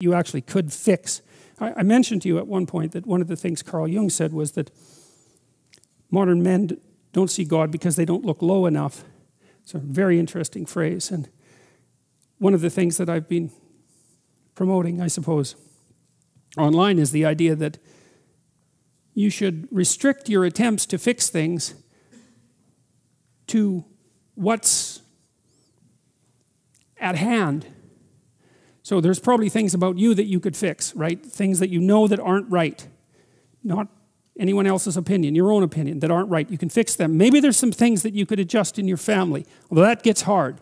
you actually could fix. I mentioned to you at one point that one of the things Carl Jung said was that modern men don't see God because they don't look low enough. It's a very interesting phrase, and one of the things that I've been promoting, I suppose, online is the idea that you should restrict your attempts to fix things to what's at hand. So there's probably things about you that you could fix, right? Things that you know that aren't right. Not anyone else's opinion, your own opinion, that aren't right. You can fix them. Maybe there's some things that you could adjust in your family, although that gets hard.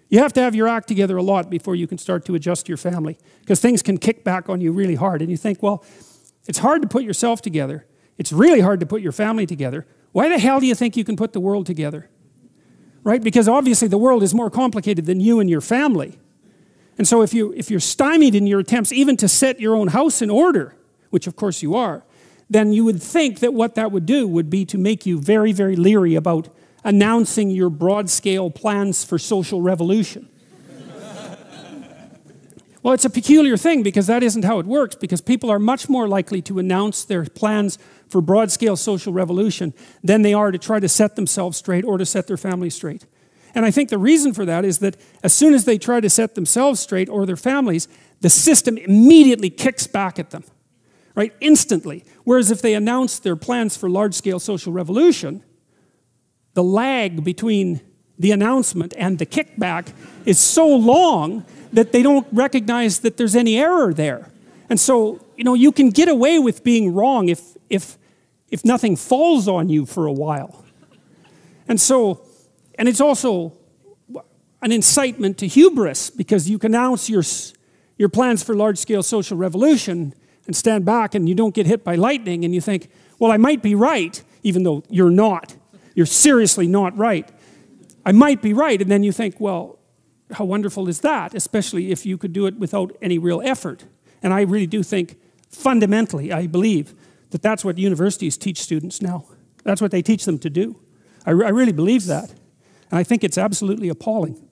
You have to have your act together a lot before you can start to adjust your family, because things can kick back on you really hard. And you think, well, it's hard to put yourself together. It's really hard to put your family together. Why the hell do you think you can put the world together? Right? Because obviously the world is more complicated than you and your family. And so if you're stymied in your attempts even to set your own house in order, which of course you are, then you would think that what that would do would be to make you very, very leery about announcing your broad-scale plans for social revolution. Well, it's a peculiar thing because that isn't how it works, because people are much more likely to announce their plans for broad-scale social revolution than they are to try to set themselves straight or to set their family straight. And I think the reason for that is that as soon as they try to set themselves straight or their families, the system immediately kicks back at them, right? Instantly. Whereas if they announce their plans for large-scale social revolution, the lag between the announcement and the kickback is so long that they don't recognize that there's any error there. And so, you know, you can get away with being wrong if nothing falls on you for a while. And so, and it's also an incitement to hubris, because you can announce your plans for large-scale social revolution and stand back and you don't get hit by lightning and you think, well, I might be right, even though you're not. You're seriously not right. I might be right, and then you think, well, how wonderful is that, especially if you could do it without any real effort. And I really do think, fundamentally, I believe that that's what universities teach students now. That's what they teach them to do. I really believe that. And I think it's absolutely appalling.